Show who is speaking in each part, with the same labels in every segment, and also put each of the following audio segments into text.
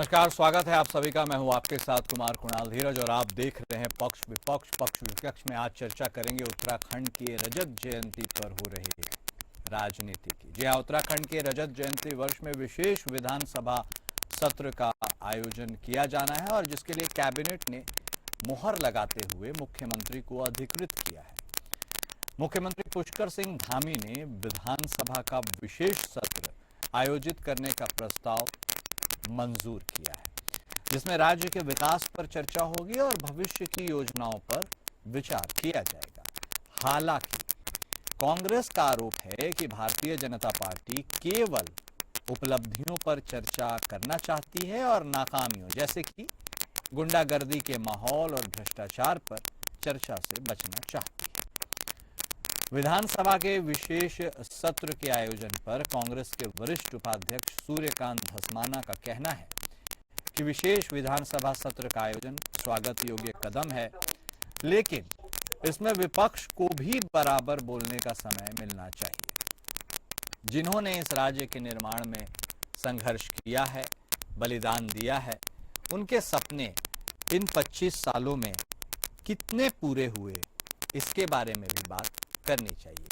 Speaker 1: नमस्कार, स्वागत है आप सभी का। मैं हूं आपके साथ कुमार कुणाल धीरज और आप देख रहे हैं पक्ष विपक्ष। पक्ष विपक्ष में आज चर्चा करेंगे उत्तराखंड की रजत जयंती पर हो रही राजनीति की। जी हाँ, उत्तराखंड के रजत जयंती वर्ष में विशेष विधानसभा सत्र का आयोजन किया जाना है और जिसके लिए कैबिनेट ने मुहर लगाते हुए मुख्यमंत्री को अधिकृत किया है। मुख्यमंत्री पुष्कर सिंह धामी ने विधानसभा का विशेष सत्र आयोजित करने का प्रस्ताव मंजूर किया है, जिसमें राज्य के विकास पर चर्चा होगी और भविष्य की योजनाओं पर विचार किया जाएगा। हालांकि कांग्रेस का आरोप है कि भारतीय जनता पार्टी केवल उपलब्धियों पर चर्चा करना चाहती है और नाकामियों जैसे कि गुंडागर्दी के माहौल और भ्रष्टाचार पर चर्चा से बचना चाहती है। विधानसभा के विशेष सत्र के आयोजन पर कांग्रेस के वरिष्ठ उपाध्यक्ष सूर्यकांत धस्माना का कहना है कि विशेष विधानसभा सत्र का आयोजन स्वागत योग्य कदम है, लेकिन इसमें विपक्ष को भी बराबर बोलने का समय मिलना चाहिए। जिन्होंने इस राज्य के निर्माण में संघर्ष किया है, बलिदान दिया है, उनके सपने इन 25 सालों में कितने पूरे हुए, इसके बारे में भी बात करनी चाहिए।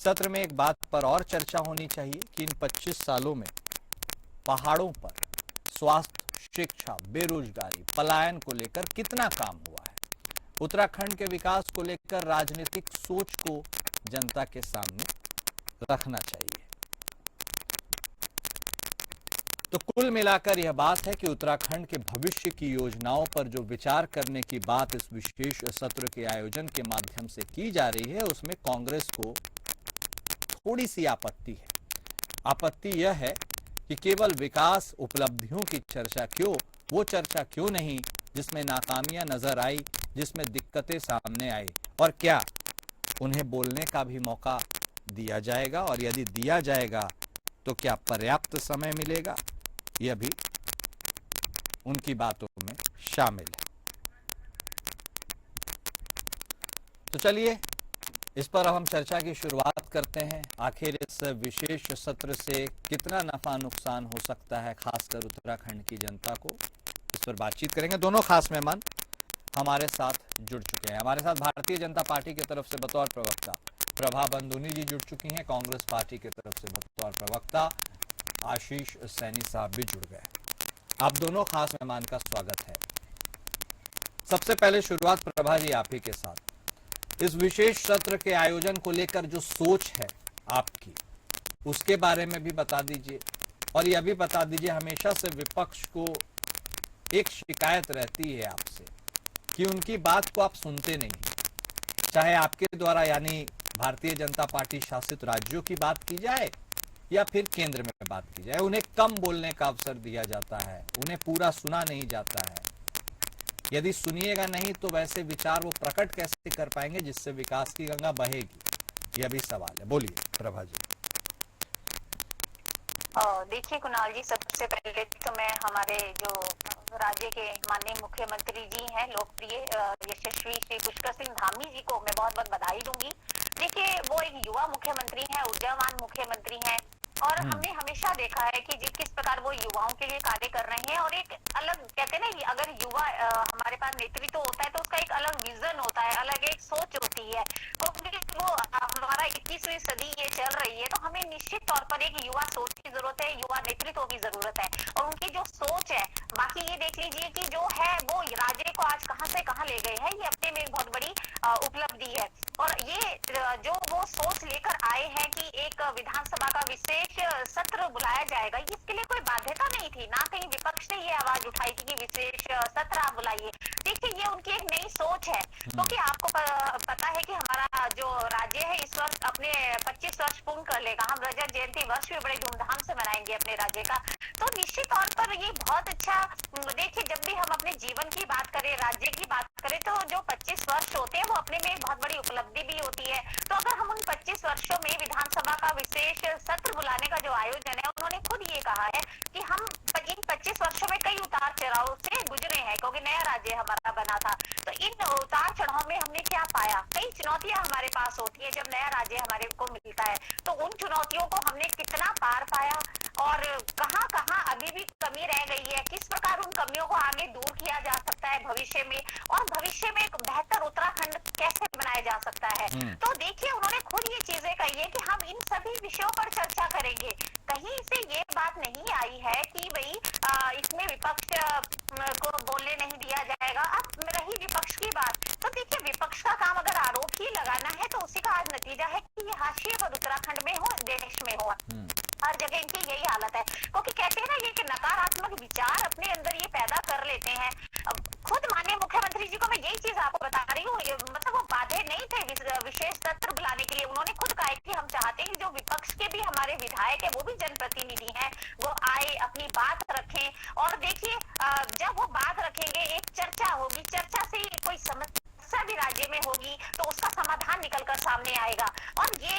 Speaker 1: सत्र में एक बात पर और चर्चा होनी चाहिए कि इन 25 सालों में पहाड़ों पर स्वास्थ्य, शिक्षा, बेरोजगारी, पलायन को लेकर कितना काम हुआ है। उत्तराखंड के विकास को लेकर राजनीतिक सोच को जनता के सामने रखना चाहिए। तो कुल मिलाकर यह बात है कि उत्तराखंड के भविष्य की योजनाओं पर जो विचार करने की बात इस विशेष सत्र के आयोजन के माध्यम से की जा रही है, उसमें कांग्रेस को थोड़ी सी आपत्ति है। आपत्ति यह है कि केवल विकास उपलब्धियों की चर्चा क्यों, वो चर्चा क्यों नहीं जिसमें नाकामियां नजर आई, जिसमें दिक्कतें सामने आई, और क्या उन्हें बोलने का भी मौका दिया जाएगा, और यदि दिया जाएगा तो क्या पर्याप्त समय मिलेगा, यह भी उनकी बातों में शामिल है। तो चलिए इस पर अब हम चर्चा की शुरुआत करते हैं। आखिर इस विशेष सत्र से कितना नफा नुकसान हो सकता है, खासकर उत्तराखंड की जनता को, इस पर बातचीत करेंगे। दोनों खास मेहमान हमारे साथ जुड़ चुके हैं। हमारे साथ भारतीय जनता पार्टी की तरफ से बतौर प्रवक्ता प्रभा बंदूनी जी जुड़ चुकी हैं। कांग्रेस पार्टी की तरफ से बतौर प्रवक्ता आशीष सैनी साहब भी जुड़ गए। आप दोनों खास मेहमान का स्वागत है। सबसे पहले शुरुआत प्रभा जी आप ही के साथ। इस विशेष सत्र के आयोजन को लेकर जो सोच है आपकी, उसके बारे में भी बता दीजिए, और यह भी बता दीजिए, हमेशा से विपक्ष को एक शिकायत रहती है आपसे कि उनकी बात को आप सुनते नहीं। चाहे आपके द्वारा यानी भारतीय जनता पार्टी शासित राज्यों की बात की जाए या फिर केंद्र में बात की जाए, उन्हें कम बोलने का अवसर दिया जाता है, उन्हें पूरा सुना नहीं जाता है। यदि सुनिएगा नहीं तो वैसे विचार वो प्रकट कैसे कर पाएंगे जिससे विकास की गंगा बहेगी, यह भी सवाल है। बोलिए प्रभा जी।
Speaker 2: देखिए कुणाल जी, सबसे पहले तो मैं हमारे जो राज्य के माननीय मुख्यमंत्री जी हैं, लोकप्रिय यशस्वी श्री पुष्कर सिंह धामी जी को मैं बहुत बहुत बधाई दूंगी। देखिए, वो एक युवा मुख्यमंत्री हैं, ऊर्जावान मुख्यमंत्री हैं, और हमने हमेशा देखा है कि किस प्रकार वो युवाओं के लिए कार्य कर रहे हैं। और एक अलग कहते हैं ना कि अगर युवा हमारे पास नेतृत्व होता है तो उसका एक अलग विजन होता है, अलग एक सोच होती है। क्योंकि वो हमारा 21वीं सदी ये चल रही है, तो हमें निश्चित तौर पर एक युवा सोच की जरूरत है, युवा नेतृत्व की जरूरत है। और उनकी जो सोच है, बाकी ये देख लीजिए कि जो है वो राज्य को आज कहां से कहां ले गए हैं, ये अपने में एक बहुत बड़ी उपलब्धि है। और ये जो वो सोच लेकर आए हैं कि एक विधानसभा का विशेष सत्र बुलाया जाएगा, इसके लिए कोई बाध्यता नहीं थी, ना कहीं विपक्ष ने ये आवाज उठाई थी कि विशेष सत्र आप बुलाइए। देखिए, ये उनकी एक नई सोच है, क्योंकि आपको पता है कि हमारा जो राज्य है इस वर्ष अपने 25 वर्ष पूर्ण कर लेगा। हम रजत जयंती वर्ष भी बड़े धूमधाम से मनाएंगे अपने राज्य का। तो निश्चित तौर पर ये बहुत अच्छा। देखिए, जब भी हम अपने जीवन की बात करें, राज्य की बात करें, तो जो 25 वर्ष होते हैं वो अपने में बहुत बड़ी उपलब्धि भी होती है। तो अगर हम उन 25 वर्षों में विधानसभा का विशेष सत्र बुलाने का जो आयोजन है, उन्होंने खुद ये कहा है कि हम इन 25 वर्षों में कई उतार चढ़ाव से गुजरे हैं, क्योंकि नया राज्य हमारा बना था। था। तो इन उतार चढ़ाव में हमने क्या पाया, कई चुनौतियां हमारे पास होती है जब नया राज्य हमारे को मिलता है, तो उन चुनौतियों को हमने कितना पार पाया और कहां कहां अभी भी कमी रह गई है, किस प्रकार उन कमियों को आगे दूर किया जा सकता है भविष्य में, और भविष्य में एक बेहतर उत्तराखंड कैसे बनाया जा सकता है। तो देखिए उन्होंने खुद ये चीजें कही है कि हम इन सभी विषयों पर चर्चा करेंगे। कहीं से ये बात नहीं आई है कि भाई इसमें विपक्ष को बोलने नहीं दिया जाएगा। अब रही विपक्ष की बात, तो देखिए विपक्ष का काम अगर आरोप ही लगाना है तो उसी का आज नतीजा है कि ये हाशिए पर उत्तराखंड में हो, देश में हो, हर जगह इनकी यही हालत है। क्योंकि कहते हैं ना ये कि नकारात्मक विचार अपने अंदर ये पैदा कर लेते हैं। खुद माननीय मुख्यमंत्री जी को मैं यही चीज आपको बता रही हूँ, मतलब वो बाधे नहीं थे विशेष सत्र बुलाने के लिए। उन्होंने खुद कहा कि हम चाहते हैं कि जो विपक्ष के भी हमारे विधायक है वो भी जनप्रतिनिधि हैं, वो आए अपनी बात रखें। और देखिए जब वो बात रखेंगे एक चर्चा होगी, चर्चा से कोई समस्या भी राज्य में होगी तो उसका समाधान निकलकर सामने आएगा। और ये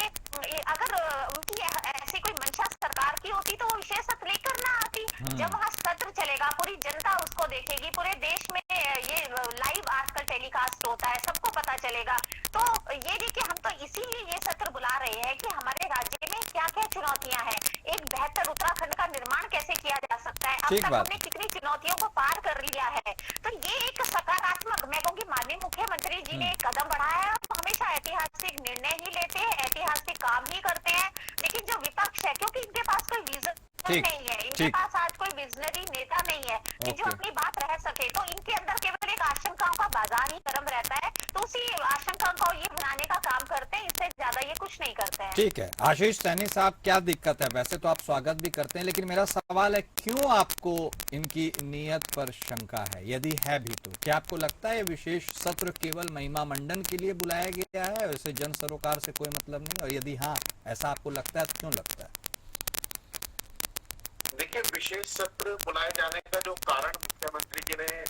Speaker 2: अगर उनकी ऐसी कोई मंशा सरकार की होती तो वो विशेष सत्र लेकर ना आती। जब वहाँ सत्र चलेगा पूरी जनता उसको देखेगी, पूरे देश में ये लाइव आजकल टेलीकास्ट होता है, सबको पता चलेगा। तो ये देखिए हम तो इसीलिए ये सत्र बुला रहे हैं कि हमारे राज्य में क्या क्या चुनौतियां हैं, एक बेहतर उत्तराखंड का निर्माण कैसे किया जा सकता है, अब तक हमने कितनी चुनौतियों को पार कर लिया है। तो ये एक सकारात्मक, मैं कहूँगी माननीय मुख्यमंत्री जी ने कदम बढ़ाया है। तो हमेशा ऐतिहासिक निर्णय ही लेते हैं, ऐतिहासिक काम ही करते हैं। लेकिन जो विपक्ष है, क्योंकि इनके पास कोई विजन नहीं है, इनके पास आज कोई विजनरी नेता नहीं है कि जो अपनी बात रह सके, तो इनके अंदर केवल एक आशंकाओं का बाजार ही गर्म रहता है। तो उसी आशंकाओं को ये बनाने का काम करते हैं, इससे ज्यादा ये कुछ नहीं करते हैं।
Speaker 1: ठीक है आशीष सैनी साहब, क्या दिक्कत है? वैसे तो आप स्वागत भी करते हैं, लेकिन मेरा सवाल है क्यों आपको इनकी नीयत पर शंका है? यदि है भी तो क्या आपको लगता है विशेष सत्र केवल महिमा मंडन के लिए बुलाया गया है, वैसे जन सरोकार से कोई मतलब नहीं? और यदि हाँ ऐसा आपको लगता है तो क्यों लगता है?
Speaker 3: देखिए विशेष सत्र बुलाए जाने का जो कारण मुख्यमंत्री जी ने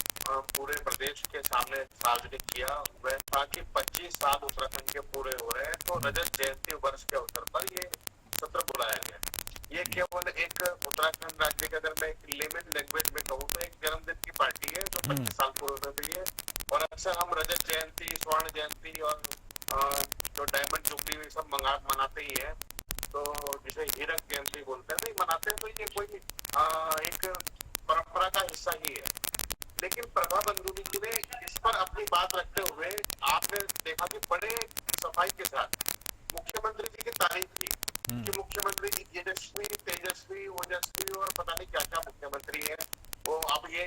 Speaker 3: पूरे प्रदेश के सामने सार्वजनिक किया वह था कि 25 साल उत्तराखंड के पूरे हो रहे हैं, तो रजत जयंती वर्ष के अवसर पर ये सत्र बुलाया गया। ये केवल एक उत्तराखंड राज्य के, अगर मैं एक लेमन लैंग्वेज में कहूँ तो एक जन्मदिन की पार्टी है जो 25 साल पूरे हो रही है। और अक्सर हम रजत जयंती, स्वर्ण जयंती और जो डायमंड जुबली सब मनाते ही है, तो जिसे हीरक जयंती बोलते हैं, तो ये मनाते हैं। तो ये कोई एक परंपरा का हिस्सा ही है। लेकिन प्रभा बंधुनी जी ने इस पर अपनी बात रखते हुए आपने देखा कि बड़े सफाई के साथ मुख्यमंत्री जी की तारीफ की कि मुख्यमंत्री जी यशस्वी, तेजस्वी, ओजस्वी और पता नहीं क्या क्या मुख्यमंत्री है। वो अब ये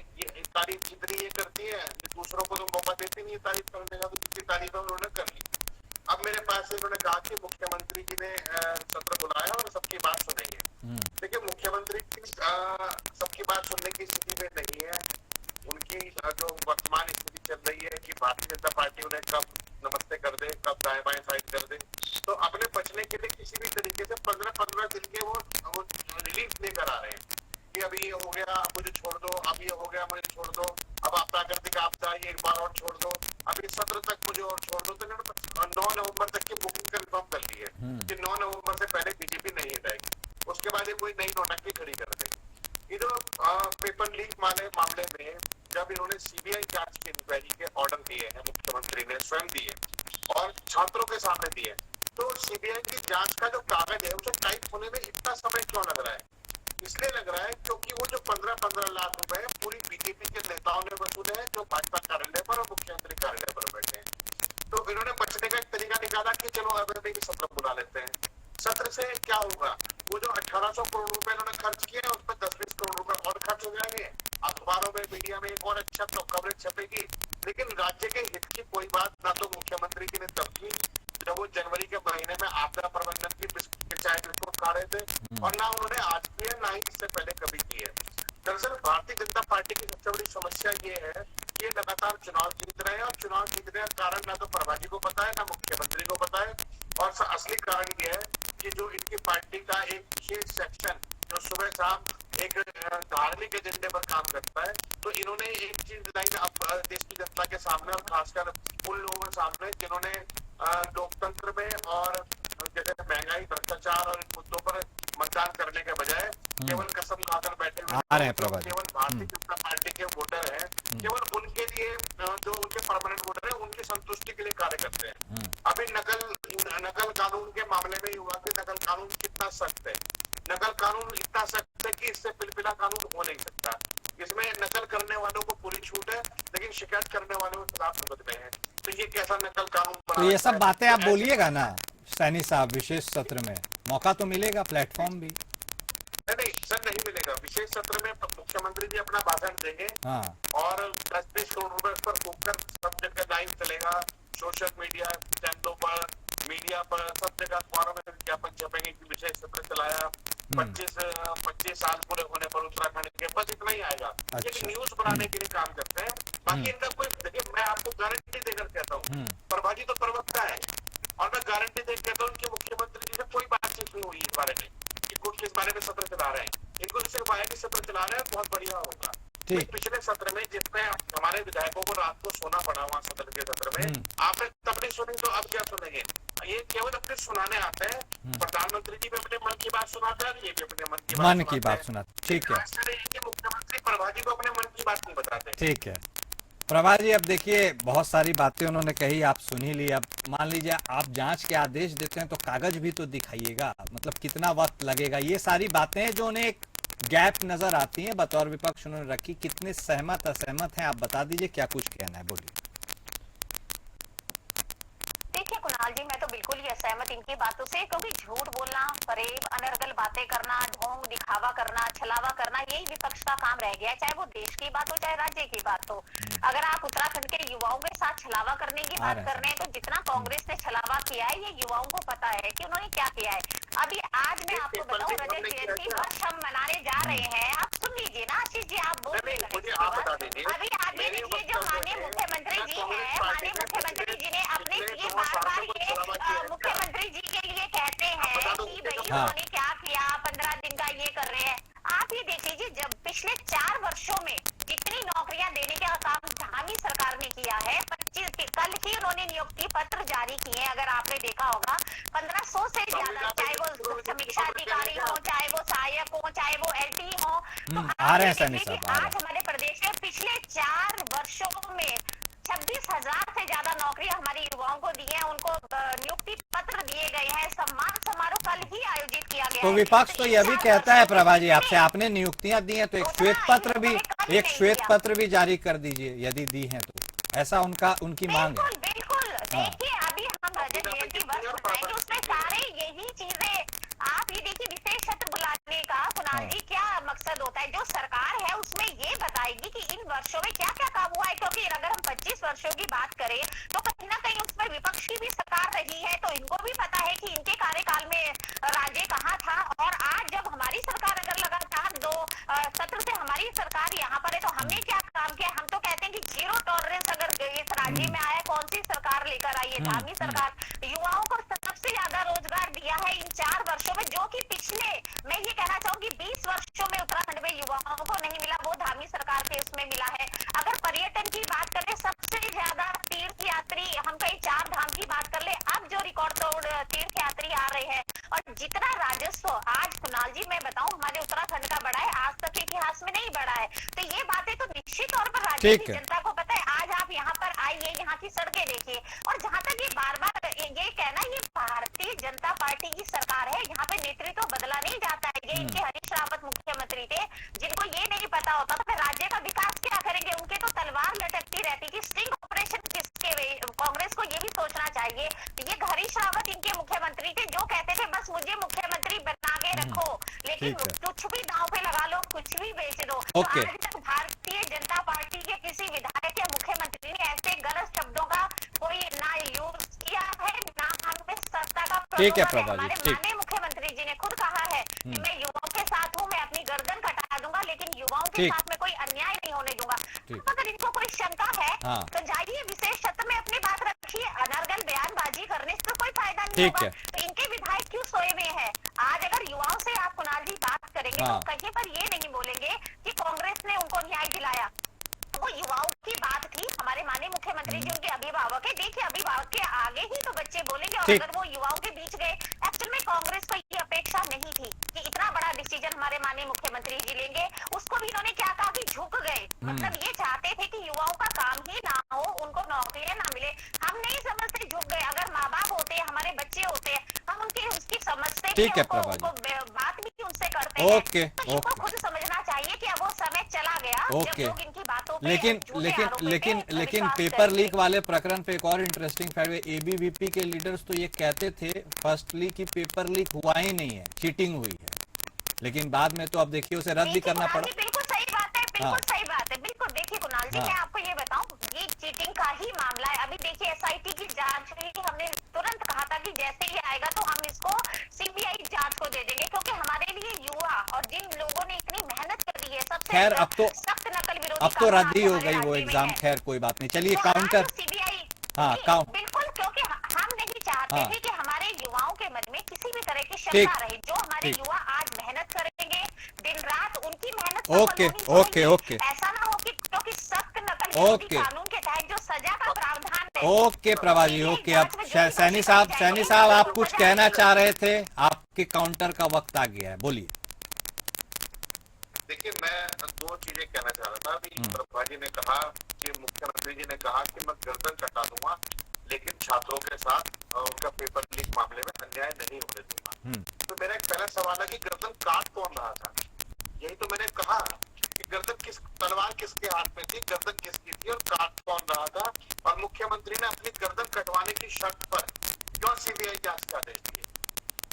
Speaker 3: तारीफ जितनी ये करती है, दूसरों को तो मौका देती नहीं है तारीफ करने का, तो जितनी तारीफ है उन्होंने कर ली। अब मेरे पास से उन्होंने कहा कि मुख्यमंत्री जी ने सत्र बुलाया और सबकी बात सुनी है। देखिए मुख्यमंत्री सबकी बात सुनने की स्थिति में नहीं है। उनकी जो वर्तमान स्थिति चल रही है कि भारतीय जनता पार्टी उन्हें कब नमस्ते कर दे, कब दाएं बाएं साइड कर दे, तो अपने बचने के लिए किसी भी तरीके से 15-15 दिन के वो रिलीफ लेकर आ रहे हैं कि अभी ये हो गया मुझे छोड़ दो, अब ये हो गया मुझे छोड़ दो, अब आप प्राकृतिक आपदा एक बार और छोड़ दो, अभी सत्र तक मुझे और छोड़ दो। तो इन्होंने 9 नवंबर तक की बुकिंग कंफर्म कर ली है कि 9 नवंबर से पहले बीजेपी नहीं हटाएगी, उसके बाद ये कोई नई नौटंकी खड़ी कर देगी। इधर पेपर लीक मामले में जब इन्होंने सीबीआई जांच की इंक्वायरी के ऑर्डर दिए हैं, मुख्यमंत्री ने स्वयं दिए और छात्रों के सामने दिए, तो सीबीआई की जांच का जो कागज है उसे टाइप होने में इतना समय क्यों लग रहा है? इसलिए लग रहा है क्योंकि वो जो 15-15 लाख रुपए पूरी बीजेपी के नेताओं ने वसूले हैं जो भाजपा कार्यालय पर और मुख्यमंत्री कार्यालय पर बैठे हैं। तो इन्होंने बचने का एक तरीका निकाला कि चलो अब भी सत्र बुला लेते हैं। सत्र से क्या होगा, वो जो 1800 करोड़ रुपए इन्होंने खर्च किए उस पर 10-20 करोड़ रुपए और खर्च हो जाएंगे, अखबारों में मीडिया में एक और अच्छा तो कवरेज छपेगी। लेकिन राज्य के हित की कोई बात ना तो मुख्यमंत्री जी ने तब की जब वो जनवरी के महीने में आपदा प्रबंधन की चाय बिस्कुट खा रहे थे, और ना उन्होंने आज की है ना ही इससे पहले कभी की है। दरअसल भारतीय जनता पार्टी की सबसे बड़ी समस्या ये है कि ये लगातार चुनाव जीत रहे हैं, और चुनाव जीतने का कारण ना तो प्रभा जी को पता है ना मुख्यमंत्री को पता है। और असली कारण ये है कि जो इनकी पार्टी का एक विशेष सेक्शन जो सुबह शाम एक धार्मिक एजेंडे पर काम करता है, तो इन्होंने एक चीज लाई अब देश की जनता के सामने और खासकर उन लोगों के सामने जिन्होंने लोकतंत्र में और जैसे महंगाई, भ्रष्टाचार और इन मुद्दों पर मतदान करने के बजाय केवल कसम खाकर बैठे हुए
Speaker 1: आ रहे हैं प्रभा जी।
Speaker 3: केवल भारतीय जनता पार्टी के वोटर हैं, केवल उनके लिए जो उनके परमानेंट वोटर हैं उनकी संतुष्टि के लिए कार्य करते हैं। अभी नकल कानून के मामले में युवा के नकल कानून कितना सख्त है। नकल कानून इतना सख्त है कि इससे पिलपिला कानून हो नहीं सकता। इसमें नकल करने वालों को पूरी छूट है, लेकिन शिकायत करने वालों के खिलाफ मुकदमे हैं। तो ये कैसा नकल कानून बना
Speaker 1: तो ये सब
Speaker 3: है?
Speaker 1: बातें आप बोलिएगा ना सैनी साहब विशेष सत्र में, मौका तो मिलेगा, प्लेटफॉर्म भी।
Speaker 3: नहीं सर, नहीं मिलेगा। विशेष सत्र में मुख्यमंत्री जी अपना भाषण देंगे और 10-20 करोड़ रुपए पर फूककर सब जगह लाइव चलेगा, सोशल मीडिया चैनलों पर, मीडिया पर, सब जगह अखबारों में विज्ञापन छपेंगे कि विशेष सत्र चलाया। 25 साल पूरे होने पर उत्तराखंड के, बस इतना ही आएगा। ये न्यूज बनाने के लिए काम करते हैं। बाकी इनका कोई, देखिए मैं आपको गारंटी देकर कहता हूँ, प्रभा जी तो प्रवक्ता है और मैं गारंटी देकर कहता हूँ कि मुख्यमंत्री जी से कोई बातचीत नहीं हुई इस बारे में कि कुछ किस बारे में सत्र चला रहे हैं। इनको सिर्फ आया कि सत्र चला रहे हैं, बहुत बढ़िया होगा। पिछले सत्र में जिसमें हमारे विधायकों को रात को सोना पड़ा वहां सदन के सत्र में, आपने तब नहीं सुनी तो अब क्या सुनेंगे? ये केवल अपने सुनाने आते हैं। प्रधानमंत्री जी भी अपने मन की बात सुनाते हैं, ये भी अपने मन की बात सुनाते।
Speaker 1: ठीक है,
Speaker 3: मुख्यमंत्री प्रभा जी को अपने मन की बात नहीं बताते।
Speaker 1: ठीक है प्रभा जी, अब देखिए बहुत सारी बातें उन्होंने कही, आप सुन ही ली। अब मान लीजिए आप जांच के आदेश देते हैं तो कागज भी तो दिखाइएगा, मतलब कितना वक्त लगेगा। ये सारी बातें जो उन्हें एक गैप नजर आती हैं, बतौर विपक्ष उन्होंने रखी। कितने सहमत असहमत हैं आप बता दीजिए, क्या कुछ कहना है, बोलिए।
Speaker 2: देखिए कुणाल जी, मैं तो बिल्कुल ही असहमत इनकी बातों से, क्योंकि झूठ बोलना, फरेब, अनर्गल बातें करना, ढोंग दिखावा करना, छलावा करना, यही विपक्ष का काम रह गया है, चाहे वो देश की बात हो चाहे राज्य की बात हो। अगर आप उत्तराखंड के युवाओं के साथ छलावा करने की बात कर रहे हैं, तो जितना कांग्रेस ने छलावा किया है, ये युवाओं को पता है कि उन्होंने क्या किया है। अभी आज मैं आपको बताऊं, रजत जयंती वर्ष हम मनाने जा रहे हैं। आप सुन लीजिए ना आशीष जी, आप बोल रहे हैं। अभी आगे देखिए, जो माननीय मुख्यमंत्री जी है, माननीय मुख्यमंत्री जी ने अपने ये बार-बार ये मुख्यमंत्री जी के लिए कहते हैं कि भाई उन्होंने क्या किया, 15 दिन का ये कर रहे हैं। आप ये देख लीजिए, जब पिछले 4 वर्षों में जितनी नौकरियां देने का काम धामी सरकार ने किया है, 25 कल ही उन्होंने नियुक्ति पत्र जारी किए। अगर आपने देखा होगा 1500 से ज्यादा, चाहे वो समीक्षा अधिकारी हो, चाहे वो सहायक हो, चाहे वो एलटी हो। तो
Speaker 1: आ रहे हैं सैनी साहब।
Speaker 2: आज हमारे प्रदेश में पिछले 4 वर्षों में 26,000 से ज्यादा नौकरियां हमारे युवाओं को दी है, उनको नियुक्ति पत्र दिए गए हैं, सम्मान समारोह कल ही आयोजित किया गया।
Speaker 1: तो विपक्ष तो यह भी कहता है प्रभा जी आपसे, आपने नियुक्तियां दी हैं तो एक श्वेत पत्र भी जारी कर दीजिए, यदि दी हैं तो। ऐसा उनकी मांग है।
Speaker 2: बिल्कुल देखिए, अभी हम रजत जयंती वर्ष मनाएंगे, उसमें सारे यही चीजें। आप ये देखिए, विशेष सत्र बुलाने का कुणाल जी क्या मकसद होता है? जो सरकार है उसमें ये बताएगी कि इन वर्षों में क्या क्या काम हुआ है, क्योंकि अगर हम 25 वर्षों की बात करें तो कहीं ना कहीं उसमें विपक्ष की भी सरकार रही है, तो इनको भी पता है कि इनके कार्यकाल में राज्य कहाँ था। और आज जब हमारी सरकार अगर लगातार 2 सत्र से हमारी सरकार यहाँ पर है, तो हमने क्या काम किया? हम तो कहते हैं कि 0 टॉलरेंस अगर इस राज्य में आया, कौन सी सरकार लेकर आई है? धामी सरकार। युवाओं को सबसे ज्यादा रोजगार दिया है इन 4 वर्षों में, जो कि पिछले, मैं ये कहना चाहूंगी 20 वर्षों में उत्तराखंड में युवाओं को नहीं मिला, वो धामी सरकार के उसमें मिला है। अगर पर्यटन की बात करें, सबसे ज्यादा तीर्थ यात्री, हम कहीं 4 धाम की बात कर ले, अब जो रिकॉर्ड तोड़ तीर्थ यात्री आ रहे हैं, और जितना राजस्व आज कुणाल जी मैं बताऊं हमारे उत्तराखंड का बढ़ा है, आज तक इतिहास में नहीं बढ़ा है। तो ये बातें तो निश्चित तौर पर राज्य की जनता को पता है। आज आप यहाँ पर आइए, यहाँ की सड़कें देखिए, और जहाँ तक ये बार-बार ये कहना, ये भारतीय जनता पार्टी की सरकार है, यहाँ पे नेतृत्व बदला नहीं जाता है। ये इनके हरीश रावत मुख्यमंत्री थे, जिनको ये नहीं पता होता तो फिर राज्य का विकास क्या करेंगे? उनके तो तलवार लटकती रहती थी, स्टिंग ऑपरेशन किसके? कांग्रेस को ये भी सोचना चाहिए। ये हरीश रावत इनके मुख्यमंत्री थे, जो कहते थे बस मुझे मुख्यमंत्री बना के रखो, लेकिन कुछ भी दांव पे लगा लो, कुछ भी बेच दो। तो आज तक भारतीय जनता पार्टी के किसी विधायक या मुख्यमंत्री ने ऐसे गलत शब्दों का कोई ना यूज किया है, ना हमें सत्ता का
Speaker 1: ठीक है प्रभा जी।
Speaker 2: हमारे माननीय मुख्यमंत्री जी ने खुद कहा है कि मैं युवाओं के साथ हूँ, मैं अपनी गर्दन कटा दूंगा, लेकिन युवाओं के साथ में कोई अन्याय नहीं होने दूंगा। अगर इनको कोई शंका है तो जाइए विशेष सत्र में अपनी बात रखिए, अनर्गल बयानबाजी करने से तो कोई फायदा नहीं होगा। तो इनके विधायक क्यों सोए हुए हैं? आज अगर युवाओं से आप कुणाल जी बात करेंगे तो कहीं पर ये नहीं बोलेंगे कि कांग्रेस ने उनको न्याय दिलाया। वो युवाओं की बात थी, हमारे माननीय मुख्यमंत्री मुख्यमंत्री जी उनके अभिभावक है। देखिए अभिभावक के आगे ही तो बच्चे बोलेंगे, और
Speaker 1: ठीक।
Speaker 2: अगर वो युवाओं के बीच गए, एक्चुअल में कांग्रेस को ये अपेक्षा नहीं थी कि इतना बड़ा डिसीजन हमारे माननीय मुख्यमंत्री जी लेंगे। उसको भी इन्होंने क्या कहा कि झुक गए, मतलब ये चाहते थे कि युवाओं का काम ही ना हो, उनको नौकरियां ना मिले। हम नहीं समझते झुक गए, अगर माँ बाप होते हैं, हमारे बच्चे होते हैं, हम उनकी उसकी समझते हैं,
Speaker 1: ठीक है
Speaker 2: उनको
Speaker 1: प्रभा जी।
Speaker 2: बात भी उनसे करते हैं।
Speaker 1: ओके
Speaker 2: तो इनको
Speaker 1: ओके
Speaker 2: खुद समझना चाहिए कि अब वो समय चला गया जब
Speaker 1: ओके।
Speaker 2: लोग इनकी बातों पे
Speaker 1: लेकिन
Speaker 2: झूठे
Speaker 1: लेकिन
Speaker 2: आरोपों पे
Speaker 1: लेकिन लेकिन
Speaker 2: विश्वास
Speaker 1: पेपर
Speaker 2: करेंगे।
Speaker 1: लीक वाले प्रकरण पे एक और इंटरेस्टिंग फैक्ट, एबीवीपी के लीडर्स तो ये कहते थे फर्स्टली कि पेपर लीक हुआ ही नहीं है, चीटिंग हुई है, लेकिन बाद में तो अब देखिए उसे रद्द भी
Speaker 2: देखिए
Speaker 1: करना
Speaker 2: कुणाल
Speaker 1: पड़ा।
Speaker 2: जी, बिल्कुल सही बात है, बिल्कुल
Speaker 1: हाँ।
Speaker 2: सही बात है, बिल्कुल। देखिए कुणाल जी,
Speaker 1: हाँ।
Speaker 2: मैं आपको ये बताऊं, ये चीटिंग का ही मामला है। अभी देखिए एसआईटी की जांच हुई, हमने तुरंत कहा था कि जैसे ही आएगा तो हम इसको सीबीआई जांच को दे देंगे, क्योंकि हमारे लिए युवा और जिन लोगों ने इतनी मेहनत करी है, सबसे
Speaker 1: खैर अब तो
Speaker 2: सख्त नकल विरोधी
Speaker 1: अब तो
Speaker 2: कानून
Speaker 1: रद्द ही हो
Speaker 2: हमारे
Speaker 1: गई वो
Speaker 2: राज्य में
Speaker 1: एग्जाम,
Speaker 2: है।
Speaker 1: खैर कोई बात नहीं। चलिए
Speaker 2: तो
Speaker 1: काउंटर।
Speaker 2: आज सीबीआई,
Speaker 1: हाँ
Speaker 2: बिल्कुल, क्योंकि हम नहीं चाहते
Speaker 1: हाँ।
Speaker 2: थे कि हमारे युवाओं के मन में किसी भी तरह की
Speaker 1: ठीक।
Speaker 2: शंका रहे। जो हमारे
Speaker 1: ठीक।
Speaker 2: युवा आज मेहनत करेंगे दिन रात, उनकी मेहनत
Speaker 1: ओके,
Speaker 2: सफल होनी
Speaker 1: ओके,
Speaker 2: चाहिए।
Speaker 1: ओके।
Speaker 2: ऐसा ना हो कि क्योंकि सख्त नकल विरोधी
Speaker 1: ओके।
Speaker 2: कानून के तहत जो सजा का प्रावधान है,
Speaker 1: okay Prabha ji,
Speaker 2: CBI
Speaker 1: okay.
Speaker 2: जांच
Speaker 1: अब
Speaker 2: में जो भी
Speaker 1: सैनी
Speaker 2: दोषी
Speaker 1: साहब,
Speaker 2: पाए
Speaker 1: सैनी
Speaker 2: जाएंगे,
Speaker 1: साहब आप
Speaker 2: उनको
Speaker 1: कुछ
Speaker 2: सजा
Speaker 1: कहना
Speaker 2: मिलेगी।
Speaker 1: चाह रहे थे, आपके काउंटर का वक्त आ गया है, बोलिए।
Speaker 3: देखिए मैं दो चीजें कहना चाह रहा था। अभी प्रभा जी ने कहा कि मुख्यमंत्री जी ने कहा कि मैं गर्दन कटा दूंगा, लेकिन छात्रों के साथ उनका पेपर लीक मामले में अन्याय नहीं होने दूंगा। तो मेरा एक पहला सवाल है कि गर्दन काट कौन रहा था? यही तो मैंने कहा कि गर्दन किस, तलवार किसके हाथ में थी, गर्दन किसकी थी और काट कौन रहा था? और मुख्यमंत्री ने अपनी गर्दन कटवाने की शर्त पर क्यों सीबीआई जांच का आदेश दिए?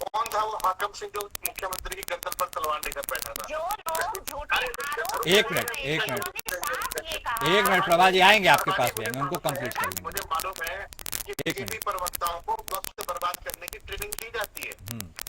Speaker 3: कौन था वो हाकम सिंह जो मुख्यमंत्री की गर्दन पर तलवार लेकर बैठा था?
Speaker 2: जो लोग झूठे आरोप
Speaker 1: एक
Speaker 2: लगा
Speaker 1: मिनट,
Speaker 2: रहे
Speaker 1: एक
Speaker 2: थे,
Speaker 1: मिनट।
Speaker 2: उन्होंने साफ ये कहा।
Speaker 1: एक मिनट प्रभा जी, आएंगे आपके पास भी
Speaker 3: मुझे
Speaker 1: आएंगे, उनको
Speaker 3: मालूम
Speaker 1: कंप्लीट
Speaker 3: है-
Speaker 1: कर लेंगे।
Speaker 3: मुझे मालूम है कि
Speaker 1: एक
Speaker 3: किसी भी प्रवक्ताओं को वक्त बर्बाद करने की ट्रेनिंग दी जाती है,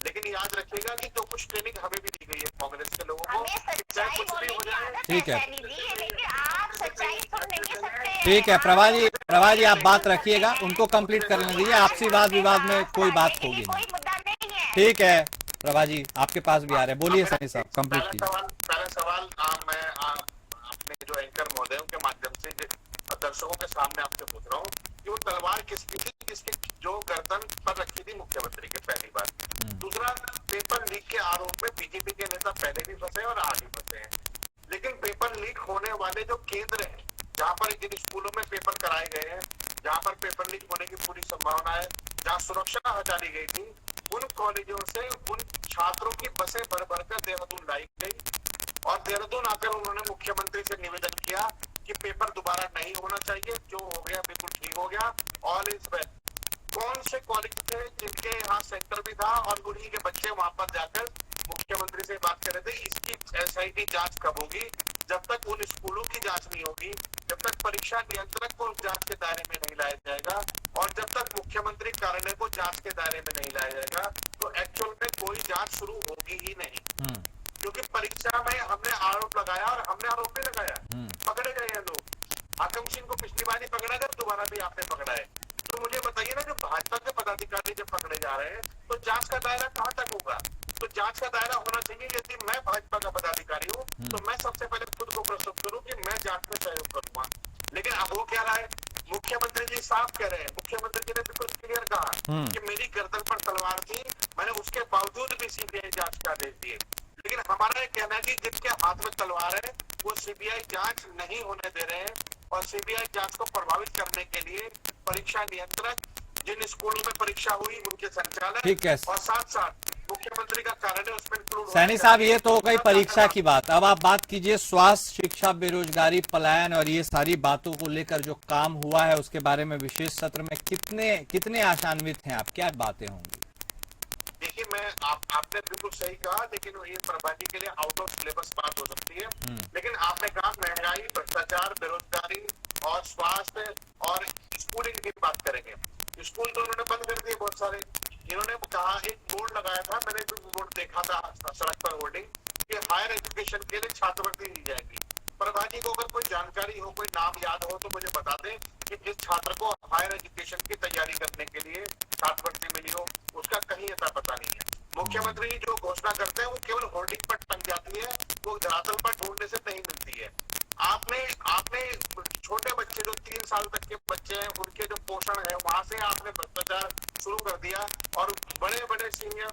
Speaker 3: लेकिन याद रखिएगा कि जो कुछ ट्रेनिंग हमें भी दी गई है कांग्रेस के लोगों को,
Speaker 2: हमें
Speaker 3: चाहे
Speaker 2: सच्चाई
Speaker 3: कुछ भी
Speaker 2: बोलने
Speaker 3: हो
Speaker 2: की
Speaker 3: जाए।
Speaker 2: आदत
Speaker 1: ठीक है।
Speaker 2: है सैनी जी, लेकिन आप सच्चाई सुन नहीं सकते।
Speaker 1: ठीक है प्रभा जी, प्रभा जी आप बात रखिएगा, उनको कंप्लीट करने दीजिए, आपसी वाद विवाद में कोई बात होगी
Speaker 2: कोई
Speaker 1: नहीं।
Speaker 2: मुद्दा नहीं है।
Speaker 1: ठीक है प्रभा जी, आपके पास भी आ रहे हैं, बोलिए सैनी साहब, कंप्लीट कीजिए।
Speaker 3: पहला सवाल मैं अपने जो एंकर महोदयों के माध्यम से दर्शकों के सामने आपसे पूछ रहा हूँ कि वो तलवार किसकी थी, जिसकी जो गर्दन पर रखी थी मुख्यमंत्री के? पहली बात। दूसरा, पेपर लीक के आरोप में बीजेपी के नेता पहले भी फंसे और आज भी फंसे हैं, लेकिन पेपर लीक होने वाले जो केंद्र हैं, जहाँ पर जिन स्कूलों में पेपर कराए गए हैं, जहाँ पर पेपर लीक होने की पूरी संभावना है, जहाँ सुरक्षा हटा ली गई थी, उन कॉलेजों से उन छात्रों की बसें भर भर कर देहरादून लाई गई और देहरादून आकर उन्होंने मुख्यमंत्री से निवेदन किया कि पेपर दोबारा नहीं होना चाहिए, जो हो गया बिल्कुल ठीक हो गया, ऑल इज वेल। कौन से कॉलेज थे जिनके यहाँ सेंटर भी था और उन्हीं के बच्चे वहां पर जाकर मुख्यमंत्री से बात कर रहे थे? इसकी एसआईटी जांच कब होगी? जब तक उन स्कूलों की जांच नहीं होगी, जब तक परीक्षा नियंत्रक को जांच के दायरे में नहीं लाया जाएगा और जब तक मुख्यमंत्री कार्यालय को जांच के दायरे में नहीं लाया जाएगा, तो एक्चुअल में कोई जांच शुरू होगी ही नहीं। क्योंकि परीक्षा में हमने आरोप लगाया और हमने आरोप भी लगाया, पकड़े गए हैं लोग। हाकम सिंह को पिछली बार ही पकड़ा गया, दोबारा भी आपने पकड़ा है। तो मुझे बताइए ना, जो भाजपा के पदाधिकारी जब पकड़े जा रहे हैं तो जांच का दायरा कहाँ तक होगा? तो जांच का दायरा होना चाहिए। यदि मैं भाजपा का पदाधिकारी हूँ तो मैं सबसे पहले खुद को प्रस्तुत करूँ कि मैं जांच में सहयोग करूंगा। लेकिन अब वो क्या रहा है, मुख्यमंत्री जी साफ कह रहे हैं, मुख्यमंत्री जी ने बिल्कुल क्लियर कहा कि मेरी गर्दन पर तलवार थी, मैंने उसके बावजूद भी सीबीआई जांच का आदेश दिए। लेकिन हमारा ये कहना है कि जिनके हाथ में तलवार है वो सीबीआई जांच नहीं होने दे रहे हैं और सीबीआई जांच को प्रभावित करने के लिए परीक्षा नियंत्रक, जिन स्कूलों में परीक्षा हुई उनके संचालक,
Speaker 1: ठीक है।
Speaker 3: और साथ साथ मुख्यमंत्री का कार्यालय उसमें इंक्लूड
Speaker 1: सैनी साहब, ये तो हो गई परीक्षा की बात। अब आप बात कीजिए स्वास्थ्य, शिक्षा, बेरोजगारी, पलायन और ये सारी बातों को लेकर जो काम हुआ है उसके बारे में विशेष सत्र में कितने आशान्वित हैं आप, क्या बातें होंगी?
Speaker 3: देखिए मैं आपने बिल्कुल सही कहा, लेकिन ये प्रभा जी के लिए आउट ऑफ सिलेबस बात हो सकती है। लेकिन आपने कहा महंगाई, भ्रष्टाचार, बेरोजगारी और स्वास्थ्य और स्कूलिंग की बात करेंगे। स्कूल तो उन्होंने बंद कर दिए बहुत सारे। इन्होंने कहा, एक बोर्ड लगाया था, मैंने भी बोर्ड देखा था सड़क पर होर्डिंग, कि हायर एजुकेशन के लिए छात्रवृत्ति दी जाएगी। प्रभा जी को अगर कोई जानकारी हो, कोई नाम याद हो तो मुझे बता दें कि जिस छात्र को हायर एजुकेशन की तैयारी करने के लिए छात्रवृत्ति मिली हो, उसका कहीं अता पता नहीं है। मुख्यमंत्री जो घोषणा करते हैं वो केवल होर्डिंग पर टंग जाती है, वो धरातल पर ढूंढने से नहीं मिलती है। आपने आपने छोटे बच्चे जो 3 साल तक के बच्चे हैं उनके जो पोषण है वहां से आपने भ्रष्टाचार शुरू कर दिया, और बड़े बड़े सीनियर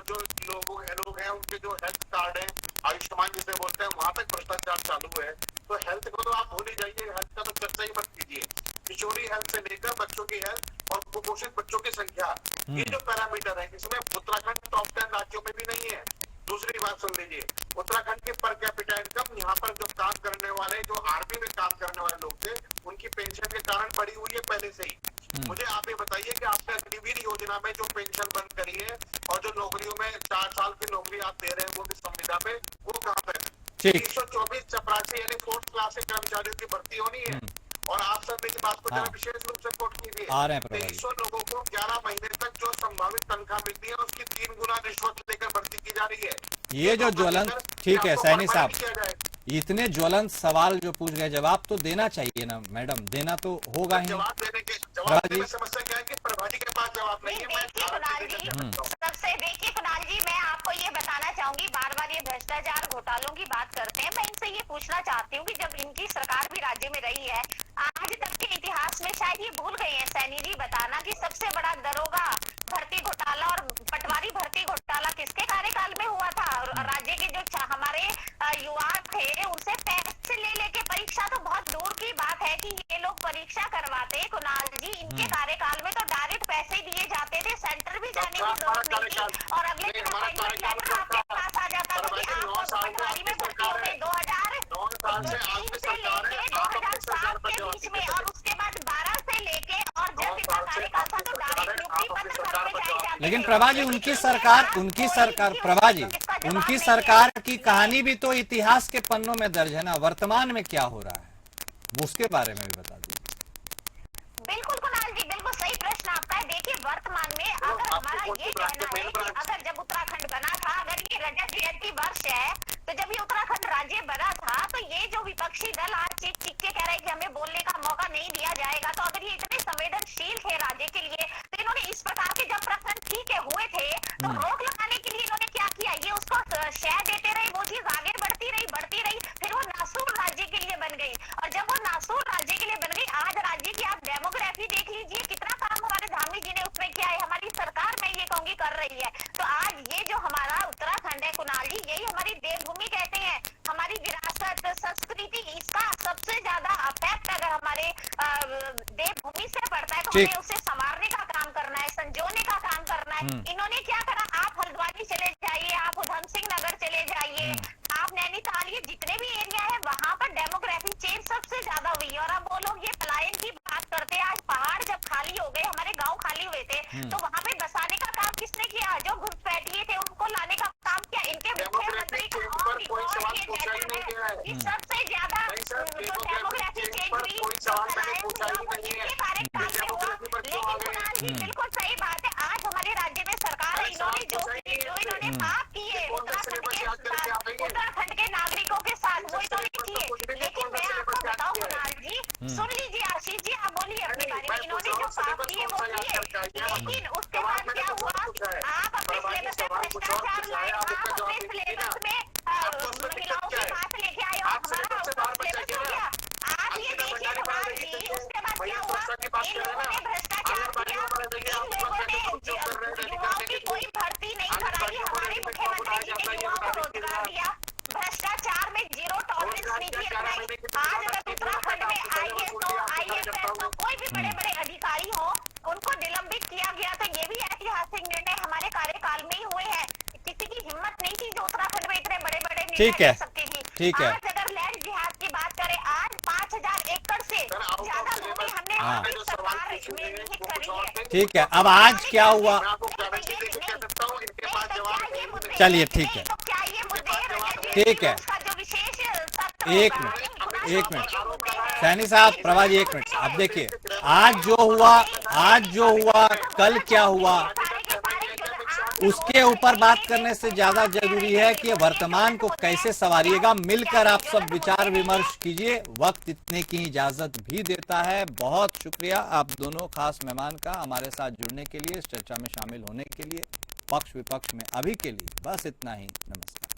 Speaker 3: जो लोग हैं उनके जो हेल्थ कार्ड है, आयुष्मान जिसे बोलते हैं, वहां तक भ्रष्टाचार चालू है। तो हेल्थ को तो आप भूल ही जाइए, हेल्थ का तो चर्चा ही मत कीजिए। किशोरी हेल्थ से लेकर बच्चों की हेल्थ और कुपोषित बच्चों की संख्या, ये जो पैरामीटर है, इसमें उत्तराखंड टॉप 10 राज्यों में भी नहीं है। दूसरी बात सुन लीजिए, उत्तराखंड के पर कैपिटा इनकम, यहाँ पर जो काम करने वाले, जो आर्मी में काम करने वाले लोग थे, उनकी पेंशन के कारण बढ़ी हुई है पहले से ही। मुझे आप ये बताइए कि आपने अग्निवीर योजना में जो पेंशन बंद करी है और जो नौकरियों में 4 साल की नौकरी आप दे रहे हैं वो भी संविदा पे, वो कहाँ पे? 324 चपरासी यानी 4th क्लास के कर्मचारियों की भर्ती होनी है, और आप सब इस बात को जरा विशेष रूप से कोट कीजिए। 2300 लोगों को 11 महीने तक जो संभावित तनख्वाह मिलती है उसकी 3 गुना रिश्वत लेकर भर्ती की जा रही है।
Speaker 1: ये जो ज्वलंत, ठीक है सैनी साहब, इतने ज्वलंत सवाल जो पूछ गए, जवाब तो देना चाहिए ना मैडम, देना तो होगा ही।
Speaker 3: जवाब देने में समस्या क्या है कि प्रभाजी के पास जवाब नहीं है।
Speaker 2: देखिए कुणाल जी, मैं आपको ये बताना चाहूंगी, बार बार ये भ्रष्टाचार घोटालों की बात करते हैं, मैं इनसे ये पूछना चाहती हूँ कि जब इनकी सरकार भी राज्य में रही है, आज तक के इतिहास में शायद ये भूल गए हैं सैनी जी बताना कि सबसे बड़ा दरोगा भर्ती घोटाला और पटवारी भर्ती घोटाला किसके कार्यकाल में हुआ था? राज्य के जो हमारे युवा थे उनसे पैसे ले लेके परीक्षा, तो बहुत दूर की बात है कि ये लोग परीक्षा करवाते। कुणाल जी, इनके कार्यकाल में तो डायरेक्ट पैसे दिए जाते थे, सेंटर भी जाने की जरूरत नहीं थी, और अगले दिन अपॉइंटमेंट लेटर आपके पास आ जाता था कि आपको पटवारी में भर्ती हो गए। 2003 से लेके 2007 के बीच में, और उसके बाद 12 से लेके, और जब इनका कार्यकाल था तो डायरेक्ट नियुक्ति पत्र घर पे जाए जाते।
Speaker 1: लेकिन प्रभा जी, उनकी सरकार प्रभा जी, उनकी सरकार की कहानी भी तो इतिहास के पन्नों में दर्ज है ना। वर्तमान में क्या हो रहा है उसके बारे में भी बता दीजिए।
Speaker 2: बिल्कुल कुणाल जी, बिल्कुल सही प्रश्न आपका है। देखिए वर्तमान में अगर हमारा ये कहना है कि अगर जब उत्तराखंड बना था, अगर ये रजत जयंती वर्ष है, तो जब ये उत्तराखंड राज्य बना था, तो ये जो विपक्षी दल आज चीख चीख के कह रहे हैं कि हमें बोलने का मौका नहीं दिया जाएगा, तो अगर ये इतने संवेदनशील थे राज्य के लिए, तो इन्होंने इस प्रकार के जब प्रश्न ठीक है हुए थे, तो रोक लगाने के लिए इन्होंने क्या किया? ये उसको शह देते रहे, वो चीज आगे बढ़ती रही, फिर वो नासूर राज्य के लिए बन गई, और जब वो नासूर राज्य के लिए बन गई, आज राज्य की आप डेमोग्राफी देख लीजिए, कितना काम हमारे धामी जी ने उसमें किया है, हमारी सरकार मैं ये कहूंगी कर रही है। तो आज ये जो हमारा उत्तराखंड है कुणाल जी, यही हमारी देवभूमि कहते हैं, हमारी विरासत संस्कृति, इसका सबसे ज्यादा अफेक्ट अगर हमारे देवभूमि से पड़ता है तो हमें उसे संवारने का काम करना है, संजोने का काम करना है। इन्होंने क्या करा? आप हल्द्वानी चले जाइए, आप उधम सिंह नगर चले जाइए, आप नैनीताल, ये जितने भी एरिया है वहां पर डेमोग्राफी चेंज सबसे ज्यादा हुई है। और अब वो लोग ये पलायन की बात करते हैं, आज पहाड़ जब खाली हो गए, हमारे गांव खाली हुए थे, तो वहां पे बसाने का काम किसने किया? जो घुसपैठिए थे उनको लाने का काम किया इनके मुख्यमंत्री का। सबसे ज्यादा डेमोग्राफी चेंज हुई इनके कार्यकाल में हुआ। लेकिन कुणाल जी बिल्कुल सही बात है, आज हमारे राज्य में सरकार है, इन्होंने जो इन्होंने पाप किए उत्तराखंड के नागरिकों के साथ, वो इन्होंने किए। लेकिन मैं आपको बताऊं कुणाल जी, सुन लीजिए आशीष जी, आप बोलिए अपने बारे में। इन्होंने जो पाप किए वो किए, लेकिन उसके बाद क्या हुआ? आप अपने सिलेबस में भ्रष्टाचार लाए, आप अपने सिलेबस में महिलाओं की बात लेके आए, और हमारा सिलेबस हो गया। आप ये देखिए कुणाल जी, उसके बाद क्या हुआ? इन लोगों ने भ्रष्टाचार किया, इन लोगों ने युवाओं की कोई भर्ती नहीं कराई, हमारे मुख्यमंत्री जी ने युवाओं को रोजगार दिया, भ्रष्टाचार में जीरो टॉलरेंस नीति अपनाई। आज अगर उत्तराखंड में IAS कोई भी बड़े बड़े अधिकारी हो, उनको निलंबित किया गया, तो ये भी ऐतिहासिक निर्णय हमारे कार्यकाल में ही हुए हैं। किसी की हिम्मत नहीं थी जो उत्तराखंड में इतने बड़े बड़े निर्णय ले सकती थी।
Speaker 1: ठीक है,
Speaker 2: आज अगर लैंड जिहाद की बात करें, आज 5000 एकड़ से ज्यादा भूमि हमने सरकार में निहित करी है।
Speaker 1: ठीक है, अब आज क्या हुआ? चलिए ठीक है, ठीक है, एक मिनट सैनी साहब, प्रभा जी एक मिनट। अब देखिए, आज जो हुआ, कल क्या हुआ, उसके ऊपर बात करने से ज्यादा जरूरी है कि वर्तमान को कैसे संवारिएगा। मिलकर आप सब विचार विमर्श कीजिए। वक्त इतने की इजाजत भी देता है। बहुत शुक्रिया आप दोनों खास मेहमान का हमारे साथ जुड़ने के लिए, इस चर्चा में शामिल होने के लिए। पक्ष विपक्ष में अभी के लिए बस इतना ही। नमस्कार।